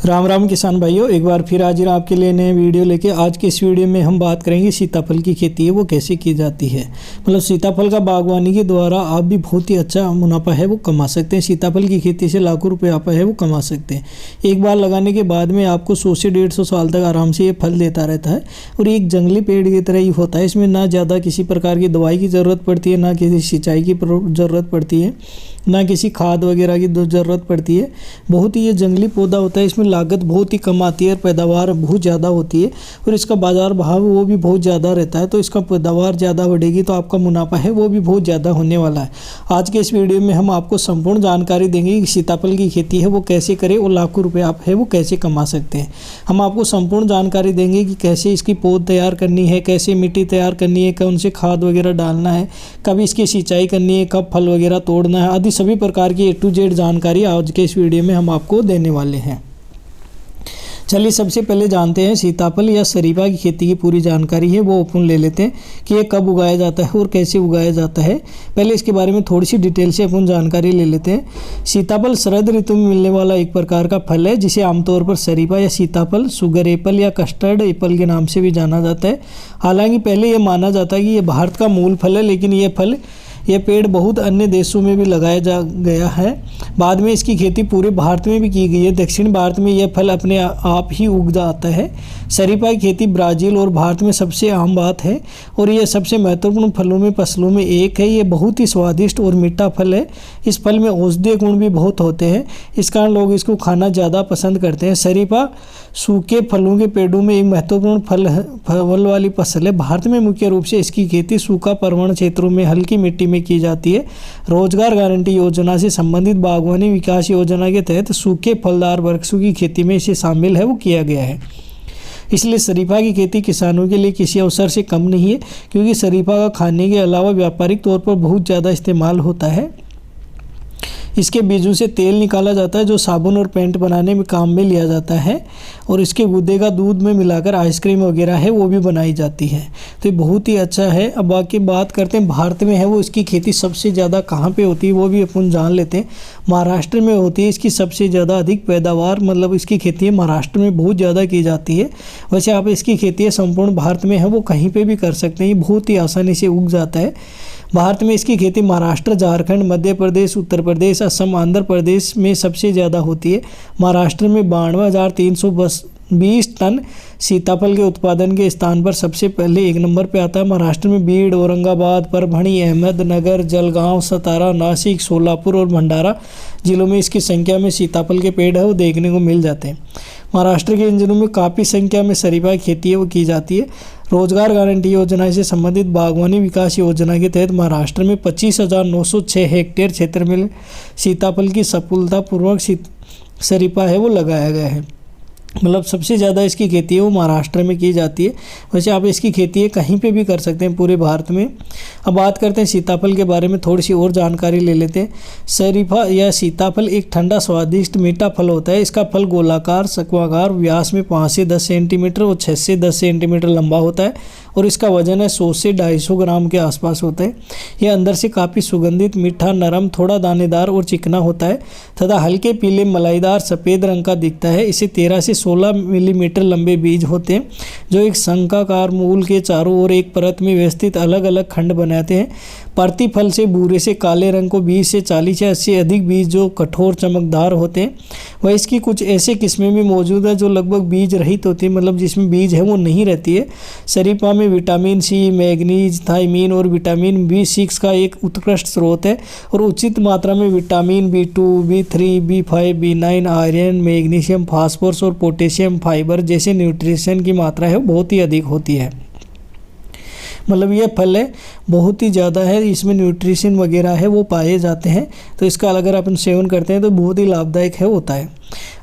राम राम किसान भाइयों, एक बार फिर हाजिर आपके लिए नए वीडियो लेके। आज के इस वीडियो में हम बात करेंगे सीताफल की खेती है वो कैसे की जाती है। मतलब सीताफल का बागवानी के द्वारा आप भी बहुत ही अच्छा मुनाफा है वो कमा सकते हैं। सीताफल की खेती से लाखों रुपए आप है वो कमा सकते हैं। एक बार लगाने के बाद में आपको 100 से 150 साल तक आराम से ये फल देता रहता है और एक जंगली पेड़ की तरह ही होता है। इसमें ना ज़्यादा किसी प्रकार की दवाई की ज़रूरत पड़ती है, ना किसी सिंचाई की ज़रूरत पड़ती है, ना किसी खाद वगैरह की ज़रूरत पड़ती है। बहुत ही ये जंगली पौधा होता है, इसमें लागत बहुत ही कम आती है, पैदावार बहुत ज़्यादा होती है और इसका बाज़ार भाव वो भी बहुत ज़्यादा रहता है। तो इसका पैदावार ज़्यादा बढ़ेगी तो आपका मुनाफा है वो भी बहुत ज़्यादा होने वाला है। आज के इस वीडियो में हम आपको संपूर्ण जानकारी देंगे कि सीताफल की खेती है वो कैसे करें और लाखों रुपये आप है वो कैसे कमा सकते हैं। हम आपको संपूर्ण जानकारी देंगे कि कैसे इसकी पौध तैयार करनी है, कैसे मिट्टी तैयार करनी है, कौन से खाद वगैरह डालना है, कब इसकी सिंचाई करनी है, कब फल वगैरह तोड़ना है, आदि सभी प्रकार की A to Z जानकारी आज के इस वीडियो में हम आपको देने वाले हैं। चलिए सबसे पहले जानते हैं सीताफल या शरीफा की खेती की पूरी जानकारी है वो अपन ले लेते हैं कि ये कब उगाया जाता है और कैसे उगाया जाता है। पहले इसके बारे में थोड़ी सी डिटेल से अपन जानकारी ले लेते हैं। सीताफल शरद ऋतु में मिलने वाला एक प्रकार का फल है जिसे आमतौर पर शरीफा या सीताफल, शुगर एप्पल या कस्टर्ड एप्पल के नाम से भी जाना जाता है। हालांकि पहले ये माना जाता है कि ये भारत का मूल फल है, लेकिन ये पेड़ बहुत अन्य देशों में भी लगाया जा गया है। बाद में इसकी खेती पूरे भारत में भी की गई है। दक्षिण भारत में यह फल अपने आप ही उग जाता है। शरीफा की खेती ब्राज़ील और भारत में सबसे आम बात है और यह सबसे महत्वपूर्ण फलों में एक है। ये बहुत ही स्वादिष्ट और मीठा फल है। इस फल में औषधीय गुण भी बहुत होते हैं, इस कारण लोग इसको खाना ज़्यादा पसंद करते हैं। शरीफा सूखे फलों के पेड़ों में एक महत्वपूर्ण फल वाली फसल है। भारत में मुख्य रूप से इसकी खेती सूखा पर्वत क्षेत्रों में हल्की मिट्टी में की जाती है। रोजगार गारंटी योजना से संबंधित बागवानी विकास योजना के तहत सूखे फलदार वृक्षों की खेती में इसे शामिल है वो किया गया है। इसलिए शरीफा की खेती किसानों के लिए किसी अवसर से कम नहीं है, क्योंकि शरीफा का खाने के अलावा व्यापारिक तौर पर बहुत ज़्यादा इस्तेमाल होता है। इसके बीजों से तेल निकाला जाता है जो साबुन और पेंट बनाने में काम में लिया जाता है और इसके गूदे का दूध में मिलाकर आइसक्रीम वगैरह है वो भी बनाई जाती है। तो ये बहुत ही अच्छा है। अब बाकी बात करते हैं भारत में है वो इसकी खेती सबसे ज़्यादा कहाँ पे होती है वो भी अपन जान लेते हैं। महाराष्ट्र में होती है इसकी सबसे ज़्यादा अधिक पैदावार, मतलब इसकी खेती महाराष्ट्र में बहुत ज़्यादा की जाती है। वैसे आप इसकी खेती संपूर्ण भारत में है वो कहीं पर भी कर सकते हैं, ये बहुत ही आसानी से उग जाता है। भारत में इसकी खेती महाराष्ट्र, झारखंड, मध्य प्रदेश, उत्तर प्रदेश, असम, आंध्र प्रदेश में सबसे ज़्यादा होती है। महाराष्ट्र में 92,320 टन सीताफल के उत्पादन के स्थान पर सबसे पहले एक नंबर पे आता है। महाराष्ट्र में बीड, औरंगाबाद, परभणी, अहमदनगर, जलगांव, सतारा, नासिक, सोलापुर और भंडारा जिलों में इसकी संख्या में सीताफल के पेड़ है वो देखने को मिल जाते हैं। महाराष्ट्र के इन जिलों में काफ़ी संख्या में शरीफा की खेती है वो की जाती है। रोजगार गारंटी योजना से संबंधित बागवानी विकास योजना के तहत महाराष्ट्र में 25,906 हेक्टेयर क्षेत्र में सीताफल की सफलतापूर्वक शरीफा है वो लगाया गया है। मतलब सबसे ज़्यादा इसकी खेती है वो महाराष्ट्र में की जाती है। वैसे आप इसकी खेती है कहीं पे भी कर सकते हैं पूरे भारत में। अब बात करते हैं सीताफल के बारे में, थोड़ी सी और जानकारी ले लेते हैं। शरीफा या सीताफल एक ठंडा स्वादिष्ट मीठा फल होता है। इसका फल गोलाकार शंक्वाकार व्यास में 5 से 10 सेंटीमीटर और 6 से 10 सेंटीमीटर लंबा होता है और इसका वजन है 100 से 250 ग्राम के आसपास होता है। यह अंदर से काफ़ी सुगंधित, मीठा, नरम, थोड़ा दानेदार और चिकना होता है तथा हल्के पीले मलाईदार सफ़ेद रंग का दिखता है। इसे 13 से 16 मिलीमीटर लंबे बीज होते हैं जो एक शंक्वाकार मूल के चारों ओर एक परत में व्यवस्थित अलग अलग खंड बनाते हैं। प्रति फल से भूरे से काले रंग को 20 से 40 या 80 अधिक बीज जो कठोर चमकदार होते हैं। वह इसकी कुछ ऐसे किस्में भी मौजूद है जो लगभग बीज रहित होती है, मतलब जिसमें बीज है वो नहीं रहती है। शरीफा में विटामिन सी, मैग्नीज, थायमीन और विटामिन B6 का एक उत्कृष्ट स्रोत है और उचित मात्रा में vitamin B2, B3, B5, B9, iron, magnesium, phosphorus और पोटेशियम, फाइबर जैसे न्यूट्रिशन की मात्रा है वो बहुत ही अधिक होती है। मतलब ये फल है बहुत ही ज़्यादा है, इसमें न्यूट्रिशन वगैरह है वो पाए जाते हैं। तो इसका अगर अपन सेवन करते हैं तो बहुत ही लाभदायक है होता है।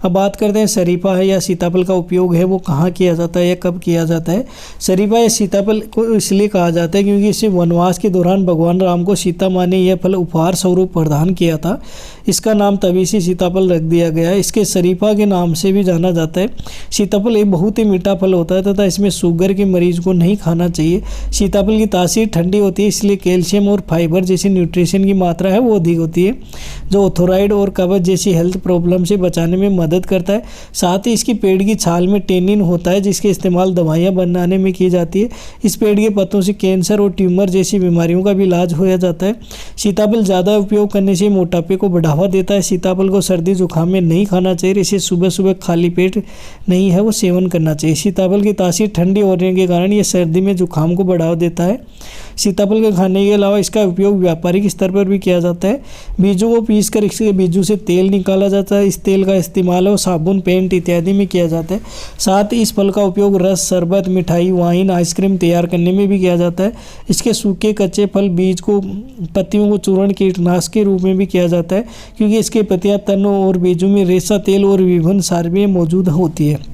अब बात करते हैं शरीफा है या सीताफल का उपयोग है वो कहाँ किया जाता है या कब किया जाता है। शरीफा या सीताफल को इसलिए कहा जाता है क्योंकि इसे वनवास के दौरान भगवान राम को सीता माँ ने यह फल उपहार स्वरूप प्रदान किया था। इसका नाम तभी से सीताफल रख दिया गया है। इसके शरीफा के नाम से भी जाना जाता है। सीताफल एक बहुत ही मीठा फल होता है तथा इसमें शुगर के मरीज को नहीं खाना चाहिए। सीताफल की तासीर ठंडी होती है, इसलिए कैल्शियम और फाइबर जैसे न्यूट्रिशन की मात्रा है वो अधिक होती है जो ऑर्थोराइड और कब्ज जैसी हेल्थ प्रॉब्लम से बचाने में में मदद करता है। साथ ही इसकी पेड़ की छाल में टेनिन होता है जिसके इस्तेमाल दवाइयाँ बनाने में की जाती है। इस पेड़ के पत्तों से कैंसर और ट्यूमर जैसी बीमारियों का भी इलाज होया जाता है। सीताफल ज़्यादा उपयोग करने से मोटापे को बढ़ावा देता है। सीताफल को सर्दी जुकाम में नहीं खाना चाहिए। इसे सुबह सुबह खाली पेट नहीं है वो सेवन करना चाहिए। सीताफल की तासीर ठंडी होने के कारण ये सर्दी में जुकाम को बढ़ावा देता है। सीताफल के खाने के अलावा इसका उपयोग व्यापारिक स्तर पर भी किया जाता है। बीजों को पीसकर इसके बीजों से तेल निकाला जाता है। इस तेल का इस्तेमाल और साबुन, पेंट इत्यादि में किया जाता है। साथ ही इस फल का उपयोग रस, शरबत, मिठाई, वाइन, आइसक्रीम तैयार करने में भी किया जाता है। इसके सूखे कच्चे फल, बीज को, पत्तियों को चूर्ण कीटनाशक के रूप में भी किया जाता है क्योंकि इसके पत्तियां, तनों और बीजों में रेशा, तेल और विभिन्न सारवियाँ मौजूद होती है।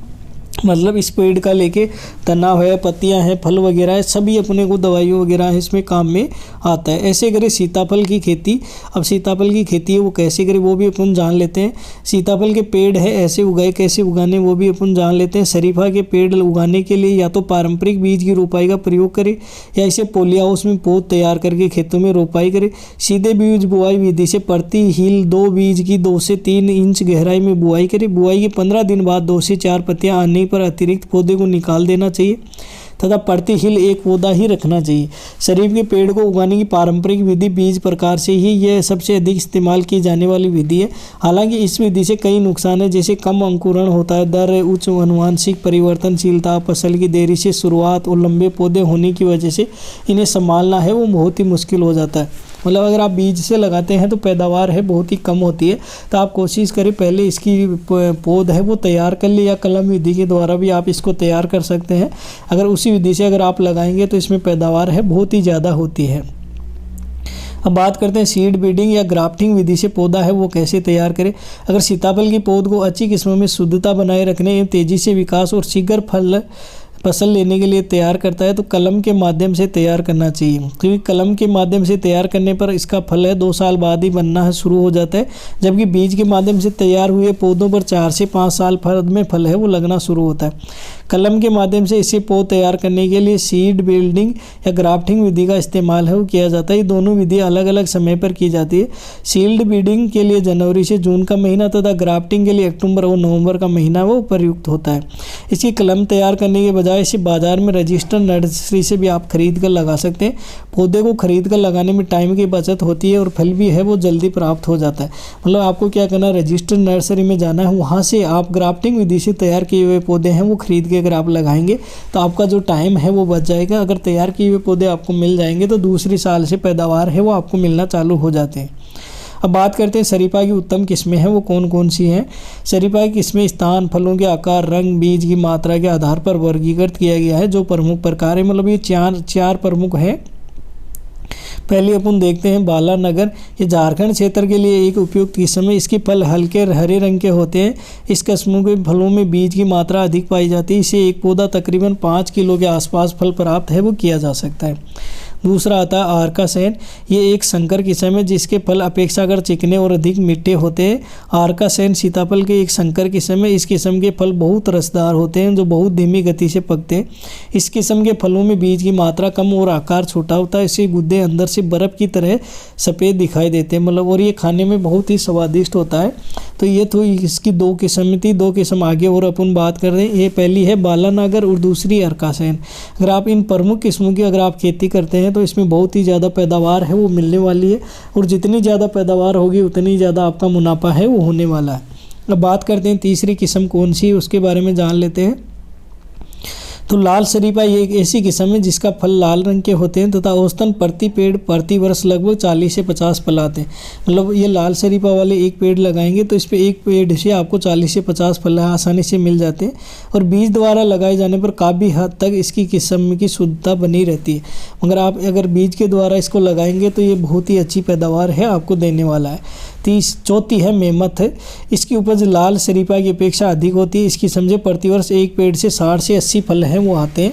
मतलब इस पेड़ का लेके तना है, पत्तियां हैं, फल वगैरह है, सभी अपने को दवाइयों वगैरह इसमें काम में आता है। ऐसे करें सीताफल की खेती। अब सीताफल की खेती है वो कैसे करें वो भी अपन जान लेते हैं। सीताफल के पेड़ है ऐसे उगाए, कैसे उगाने वो भी अपन जान लेते हैं। शरीफा के पेड़ उगाने के लिए या तो पारंपरिक बीज की रोपाई का प्रयोग करें या इसे पोली हाउस में पौध तैयार करके खेतों में रोपाई करें। सीधे बीज बुआई विधि से प्रति हील 2 बीज की 2 से 3 इंच गहराई में बुआई करें। बुआई के 15 दिन बाद 2 से 4 पत्तियां आने पर अतिरिक्त पौधे को निकाल देना चाहिए तथा प्रति हिल एक पौधा ही रखना चाहिए। शरीफ के पेड़ को उगाने की पारंपरिक विधि बीज प्रकार से ही यह सबसे अधिक इस्तेमाल की जाने वाली विधि है। हालांकि इस विधि से कई नुकसान है जैसे कम अंकुरण होता है, दर, उच्च अनुवांशिक परिवर्तनशीलता, फसल की देरी से शुरुआत और लंबे पौधे होने की वजह से इन्हें संभालना है वो बहुत ही मुश्किल हो जाता है। मतलब अगर आप बीज से लगाते हैं तो पैदावार है बहुत ही कम होती है। तो आप कोशिश करें पहले इसकी पौध है वो तैयार कर ले या कलम विधि के द्वारा भी आप इसको तैयार कर सकते हैं। अगर उसी विधि से अगर आप लगाएंगे तो इसमें पैदावार है बहुत ही ज़्यादा होती है। अब बात करते हैं सीड ब्रीडिंग या ग्राफ्टिंग विधि से पौधा है वो कैसे तैयार करें। अगर सीताफल की पौध को अच्छी किस्मों में शुद्धता बनाए रखने एवं तेज़ी से विकास और शीघ्र फसल लेने के लिए तैयार करता है तो कलम के माध्यम से तैयार करना चाहिए क्योंकि कलम के माध्यम से तैयार करने पर इसका फल है 2 साल बाद ही बनना शुरू हो जाता है, जबकि बीज के माध्यम से तैयार हुए पौधों पर 4 से 5 साल में फल है वो लगना शुरू होता है। कलम के माध्यम से इसे पौध तैयार करने के लिए सीड बिल्डिंग या ग्राफ्टिंग विधि का इस्तेमाल है वो किया जाता है। ये दोनों विधि अलग अलग समय पर की जाती है। सीड ब्रीडिंग के लिए जनवरी से जून का महीना तथा ग्राफ्टिंग के लिए अक्टूबर और नवंबर का महीना वो प्रयुक्त होता है। इसकी कलम तैयार करने के बजाय इसे बाजार में रजिस्टर्ड नर्सरी से भी आप खरीद कर लगा सकते हैं। पौधे को खरीद कर लगाने में टाइम की बचत होती है और फल भी है वो जल्दी प्राप्त हो जाता है। मतलब आपको क्या करना है, रजिस्टर्ड नर्सरी में जाना है, वहाँ से आप ग्राफ्टिंग विधि से तैयार किए हुए पौधे हैं वो खरीद के अगर आप लगाएंगे तो आपका जो टाइम है वो बच जाएगा। अगर तैयार किए हुए पौधे आपको मिल जाएंगे तो दूसरी साल से पैदावार है वो आपको मिलना चालू हो जाते हैं। अब बात करते हैं शरीफा की उत्तम किस्में हैं वो कौन कौन सी हैं। शरीफा की किस्में स्थान, फलों के आकार, रंग, बीज की मात्रा के आधार पर वर्गीकृत किया गया है। जो प्रमुख प्रकार है मतलब ये चार प्रमुख हैं। पहले अपन देखते हैं बालानगर। ये झारखंड क्षेत्र के लिए एक उपयुक्त किस्म है। इसके फल हल्के हरे रंग के होते हैं। इस किस्मों के फलों में बीज की मात्रा अधिक पाई जाती है। इसे एक पौधा तकरीबन 5 किलो के आसपास फल प्राप्त है वो किया जा सकता है। दूसरा आता है आरका सेन। ये एक संकर किस्म है जिसके फल अपेक्षाकृत चिकने और अधिक मीठे होते हैं। आरका सेन सीताफल के एक संकर किस्म है। इस किस्म के फल बहुत रसदार होते हैं जो बहुत धीमी गति से पकते हैं। इस किस्म के फलों में बीज की मात्रा कम और आकार छोटा होता है। इसके गुद्दे अंदर से बर्फ़ की तरह सफ़ेद दिखाई देते हैं मतलब, और ये खाने में बहुत ही स्वादिष्ट होता है। तो ये तो इसकी 2 किस्म थी। 2 किस्म आगे और अपन बात कर रहे हैं। ये पहली है बालानगर और दूसरी आरका सेन। अगर आप इन प्रमुख किस्मों की अगर आप खेती करते हैं तो इसमें बहुत ही ज़्यादा पैदावार है वो मिलने वाली है और जितनी ज़्यादा पैदावार होगी उतनी ज़्यादा आपका मुनाफा है वो होने वाला है। अब बात करते हैं तीसरी किस्म कौन सी है उसके बारे में जान लेते हैं। तो लाल शरीफा ये एक ऐसी किस्म है जिसका फल लाल रंग के होते हैं तथा औसतन प्रति पेड़ प्रति वर्ष लगभग 40 से 50 फल आते हैं। मतलब ये लाल शरीफा वाले एक पेड़ लगाएंगे तो इस पे एक पेड़ से आपको 40 से 50 फल आसानी से मिल जाते हैं और बीज द्वारा लगाए जाने पर काफ़ी हद तक इसकी किस्म की शुद्धता बनी रहती है। मगर आप अगर बीज के द्वारा इसको लगाएंगे तो ये बहुत ही अच्छी पैदावार है आपको देने वाला है। चौथी है मेमत है। इसकी उपज लाल शरीफा की अपेक्षा अधिक होती है। इसकी समझे प्रतिवर्ष एक पेड़ से 60 से 80 फल हैं वो आते हैं।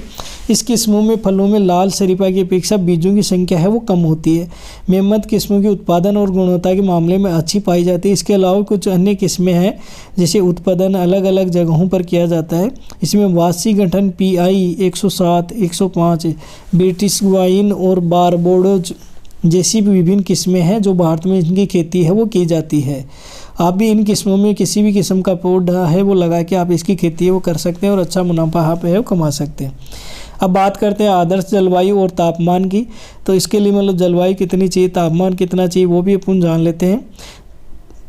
इस किस्मों में फलों में लाल शरीफा की अपेक्षा बीजों की संख्या है वो कम होती है। मेमत किस्मों की उत्पादन और गुणवत्ता के मामले में अच्छी पाई जाती है। इसके अलावा कुछ अन्य किस्में हैं जिसे उत्पादन अलग अलग जगहों पर किया जाता है। इसमें वासी गठन PI 107, 105, ब्रिटिश वाइन और बारबोडोज जैसी भी विभिन्न किस्में हैं जो भारत में इनकी खेती है वो की जाती है। आप भी इन किस्मों में किसी भी किस्म का पौधा है वो लगा के आप इसकी खेती है वो कर सकते हैं और अच्छा मुनाफा आप है वो कमा सकते हैं। अब बात करते हैं आदर्श जलवायु और तापमान की। तो इसके लिए मतलब जलवायु कितनी चाहिए, तापमान कितना चाहिए, वो भी अपन जान लेते हैं।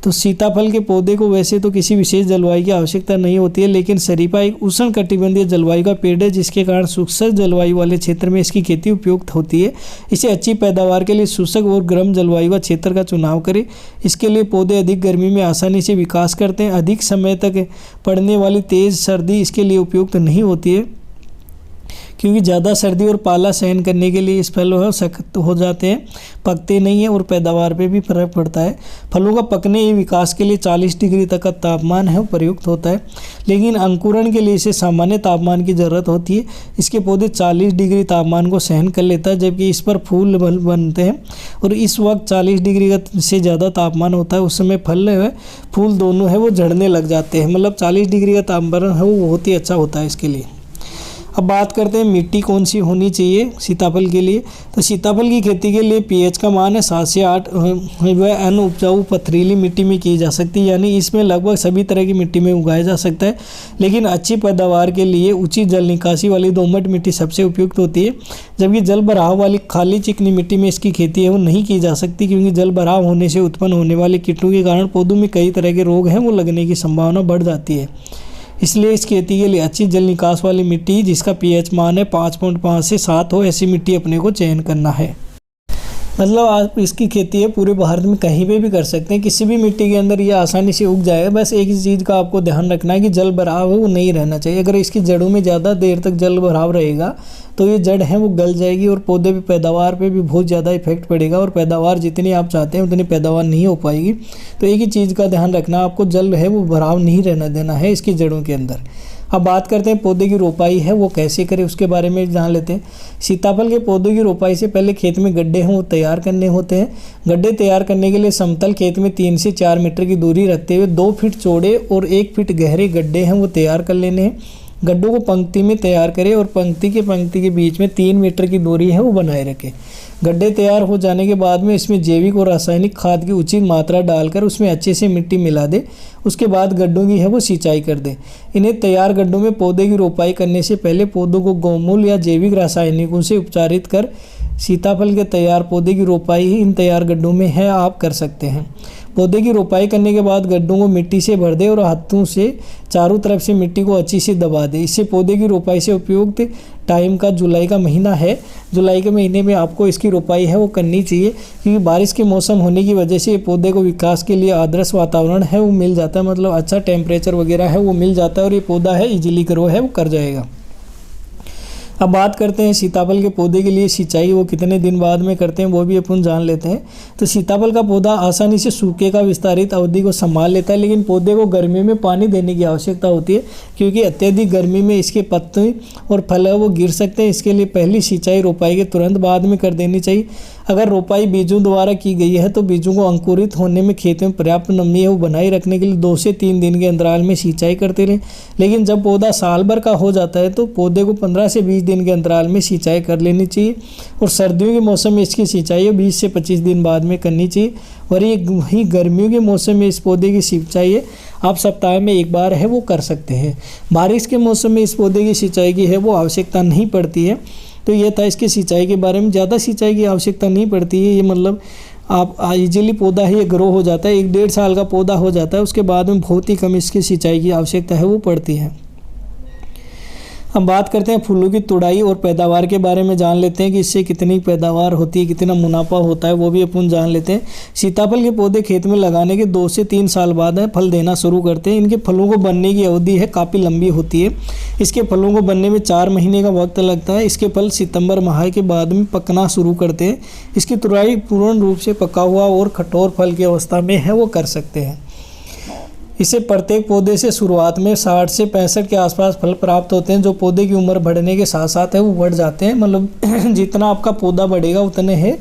तो सीताफल के पौधे को वैसे तो किसी विशेष जलवायु की आवश्यकता नहीं होती है, लेकिन शरीफा एक उष्णकटिबंधीय जलवायु का पेड़ है, जिसके कारण शुष्क जलवायु वाले क्षेत्र में इसकी खेती उपयुक्त होती है। इसे अच्छी पैदावार के लिए शुष्क और गर्म जलवायु का क्षेत्र का चुनाव करें। इसके लिए पौधे अधिक गर्मी में आसानी से विकास करते हैं। अधिक समय तक पड़ने वाली तेज़ सर्दी इसके लिए उपयुक्त नहीं होती है, क्योंकि ज़्यादा सर्दी और पाला सहन करने के लिए इस फल है सख्त हो जाते हैं, पकते नहीं हैं और पैदावार पे भी फर्क पड़ता है। फलों का पकने या विकास के लिए 40 डिग्री तक का तापमान है वो प्रयुक्त होता है, लेकिन अंकुरण के लिए इसे सामान्य तापमान की ज़रूरत होती है। इसके पौधे 40 डिग्री तापमान को सहन कर लेता है, जबकि इस पर फूल बनते हैं और इस वक्त 40 डिग्री से ज़्यादा तापमान होता है, उस समय फल है फूल दोनों है वो झड़ने लग जाते हैं। मतलब 40 डिग्री का तापमान है वो बहुत ही अच्छा होता है इसके लिए। अब बात करते हैं मिट्टी कौन सी होनी चाहिए सीताफल के लिए। तो सीताफल की खेती के लिए पीएच का मान है 7 से 8 वह अन उपजाऊ पथरीली मिट्टी में की जा सकती है, यानी इसमें लगभग सभी तरह की मिट्टी में उगाया जा सकता है। लेकिन अच्छी पैदावार के लिए उचित जल निकासी वाली दोमट मिट्टी सबसे उपयुक्त होती है, जबकि जल भराव वाली खाली चिकनी मिट्टी में इसकी खेती है वो नहीं की जा सकती, क्योंकि जल भराव होने से उत्पन्न होने वाले कीटों के कारण पौधों में कई तरह के रोग हैं वो लगने की संभावना बढ़ जाती है। इसलिए इस खेती के लिए अच्छी जल निकास वाली मिट्टी जिसका पीएच मान है 5.5 से 7 हो, ऐसी मिट्टी अपने को चयन करना है। मतलब आप इसकी खेती है पूरे भारत में कहीं पे भी कर सकते हैं, किसी भी मिट्टी के अंदर ये आसानी से उग जाएगा। बस एक ही चीज़ का आपको ध्यान रखना है कि जल भराव है वो नहीं रहना चाहिए। अगर इसकी जड़ों में ज़्यादा देर तक जल भराव रहेगा तो ये जड़ है वो गल जाएगी और पौधे पे पैदावार पे भी बहुत ज़्यादा इफेक्ट पड़ेगा और पैदावार जितनी आप चाहते हैं उतनी पैदावार नहीं हो पाएगी। तो एक ही चीज़ का ध्यान रखना, आपको जल है वो भराव नहीं रहना देना है इसकी जड़ों के अंदर। अब बात करते हैं पौधे की रोपाई है वो कैसे करें, उसके बारे में जान लेते हैं। सीताफल के पौधों की रोपाई से पहले खेत में गड्ढे हैं वो तैयार करने होते हैं। गड्ढे तैयार करने के लिए समतल खेत में 3 से 4 मीटर की दूरी रखते हुए 2 फीट चौड़े और 1 फीट गहरे गड्ढे हैं वो तैयार कर लेने हैं। गड्ढों को पंक्ति में तैयार करें और पंक्ति के बीच में 3 मीटर की दूरी है वो बनाए रखें। गड्ढे तैयार हो जाने के बाद में इसमें जैविक और रासायनिक खाद की उचित मात्रा डालकर उसमें अच्छे से मिट्टी मिला दें। उसके बाद गड्ढों की है वो सिंचाई कर दें। इन्हें तैयार गड्ढों में पौधे की रोपाई करने से पहले पौधों को गौमूल या जैविक रासायनिकों से उपचारित कर सीताफल के तैयार पौधे की रोपाई ही इन तैयार गड्ढों में है आप कर सकते हैं। पौधे की रोपाई करने के बाद गड्ढों को मिट्टी से भर दें और हाथों से चारों तरफ से मिट्टी को अच्छी से दबा दें। इससे पौधे की रोपाई से उपयुक्त टाइम का जुलाई का महीना है। जुलाई के महीने में आपको इसकी रोपाई है वो करनी चाहिए, क्योंकि बारिश के मौसम होने की वजह से पौधे को विकास के लिए आदर्श वातावरण है वो मिल जाता है, मतलब अच्छा टेम्परेचर वगैरह है वो मिल जाता है और ये पौधा है इजीली ग्रो है वो कर जाएगा। अब बात करते हैं सीताफल के पौधे के लिए सिंचाई वो कितने दिन बाद में करते हैं वो भी अपन जान लेते हैं। तो सीताफल का पौधा आसानी से सूखे का विस्तारित अवधि को संभाल लेता है, लेकिन पौधे को गर्मी में पानी देने की आवश्यकता होती है, क्योंकि अत्यधिक गर्मी में इसके पत्ते और फल है वो गिर सकते हैं। इसके लिए पहली सिंचाई रोपाई के तुरंत बाद में कर देनी चाहिए। अगर रोपाई बीजों द्वारा की गई है तो बीजों को अंकुरित होने में खेत में पर्याप्त नमी है वो बनाए रखने के लिए 2 से 3 दिन के अंतराल में सिंचाई करते रहें। लेकिन जब पौधा साल भर का हो जाता है तो पौधे को 15 से 20 दिन के अंतराल में सिंचाई कर लेनी चाहिए और सर्दियों के मौसम में इसकी सिंचाई 20 से 25 दिन बाद में करनी चाहिए। और वहीं गर्मियों के मौसम में इस पौधे की सिंचाई आप सप्ताह में 1 बार है वो कर सकते हैं। बारिश के मौसम में इस पौधे की सिंचाई की है वो आवश्यकता नहीं पड़ती है। तो ये था इसकी सिंचाई के बारे में। ज़्यादा सिंचाई की आवश्यकता नहीं पड़ती है, ये मतलब आप इजीली पौधा ही ग्रो हो जाता है। 1-1.5 साल का पौधा हो जाता है, उसके बाद में बहुत ही कम इसकी सिंचाई की आवश्यकता है वो पड़ती है। हम बात करते हैं फूलों की तुड़ाई और पैदावार के बारे में जान लेते हैं कि इससे कितनी पैदावार होती है, कितना मुनाफा होता है वो भी अपन जान लेते हैं। सीताफल के पौधे खेत में लगाने के 2 से 3 साल बाद फल देना शुरू करते हैं। इनके फलों को बनने की अवधि है काफ़ी लंबी होती है। इसके फलों को बनने में 4 महीने का वक्त लगता है। इसके फल सितंबर माह के बाद में पकना शुरू करते हैं। इसकी तुड़ाई पूर्ण रूप से पका हुआ और कठोर फल की अवस्था में है वो कर सकते हैं। इसे प्रत्येक पौधे से शुरुआत में 60 से 65 के आसपास फल प्राप्त होते हैं, जो पौधे की उम्र बढ़ने के साथ साथ है वो बढ़ जाते हैं। मतलब जितना आपका पौधा बढ़ेगा उतने ही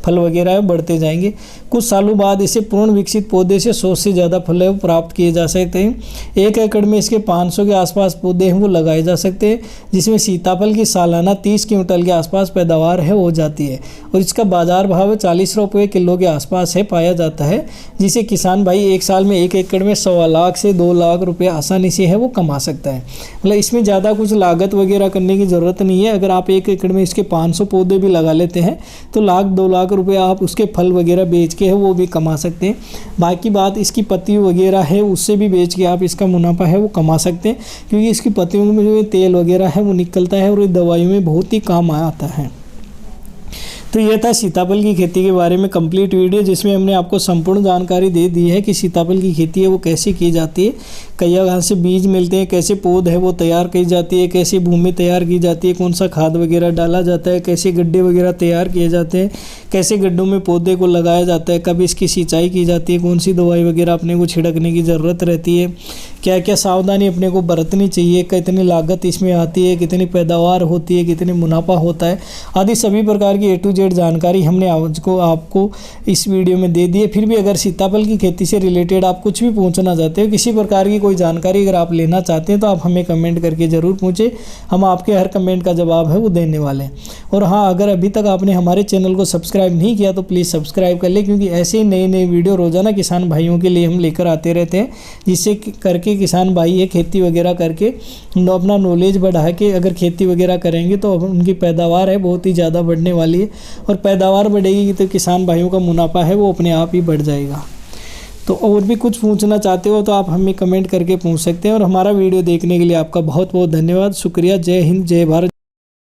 फल वगैरह है बढ़ते जाएंगे। कुछ सालों बाद इसे पूर्ण विकसित पौधे से 100 से ज़्यादा फल है वो प्राप्त किए जा सकते हैं। 1 एकड़ में इसके 500 के आसपास पौधे हैं वो लगाए जा सकते हैं, जिसमें सीताफल की सालाना 30 क्विंटल के आसपास पैदावार है हो जाती है और इसका बाजार भाव 40 रुपये किलो के आसपास है पाया जाता है, जिसे किसान भाई एक साल में 1 एकड़ में 1.25 लाख से 2 लाख रुपए आसानी से है वो कमा सकता है। मतलब इसमें ज़्यादा कुछ लागत वगैरह करने की ज़रूरत नहीं है। अगर आप 1 एकड़ में इसके 500 पौधे भी लगा लेते हैं तो 1-2 लाख रुपए आप उसके फल वगैरह बेच के है वो भी कमा सकते हैं। बाकी बात इसकी पत्ती वगैरह है उससे भी बेच के आप इसका मुनाफा है वो कमा सकते हैं, क्योंकि इसकी पत्तियों में जो तेल वगैरह है वो निकलता है और दवाइयों में बहुत ही काम आता है। तो यह था सीताफल की खेती के बारे में कंप्लीट वीडियो, जिसमें हमने आपको संपूर्ण जानकारी दे दी है कि सीताफल की खेती है वो कैसे की जाती है, कहाँ से बीज मिलते हैं, कैसे पौध है वो तैयार की जाती है, कैसे भूमि तैयार की जाती है, कौन सा खाद वगैरह डाला जाता है, कैसे गड्ढे वगैरह तैयार किए जाते हैं, कैसे गड्ढों में पौधे को लगाया जाता है, कब इसकी सिंचाई की जाती है, कौन सी दवाई वगैरह अपने को छिड़कने की ज़रूरत रहती है, क्या क्या सावधानी अपने को बरतनी चाहिए, कितनी लागत इसमें आती है, कितनी पैदावार होती है, कितनी मुनाफा होता है, आदि सभी प्रकार की A to Z जानकारी हमने आज को आपको इस वीडियो में दे दी है। फिर भी अगर सीताफल की खेती से रिलेटेड आप कुछ भी पूछना चाहते हो, किसी प्रकार की कोई जानकारी अगर आप लेना चाहते हैं तो आप हमें कमेंट करके ज़रूर पूछें, हम आपके हर कमेंट का जवाब है वो देने वाले हैं। और हाँ, अगर अभी तक आपने हमारे चैनल को सब्सक्राइब नहीं किया तो प्लीज़ सब्सक्राइब कर लें, क्योंकि ऐसे ही नए नए वीडियो रोज़ाना किसान भाइयों के लिए हम लेकर आते रहते हैं, जिससे करके किसान भाई ये खेती वगैरह करके अपना नॉलेज बढ़ा के अगर खेती वगैरह करेंगे तो उनकी पैदावार है बहुत ही ज़्यादा बढ़ने वाली है, और पैदावार बढ़ेगी तो किसान भाइयों का मुनाफा है वो अपने आप ही बढ़ जाएगा। तो और भी कुछ पूछना चाहते हो तो आप हमें कमेंट करके पूछ सकते हैं। और हमारा वीडियो देखने के लिए आपका बहुत बहुत धन्यवाद, शुक्रिया। जय हिंद, जय भारत।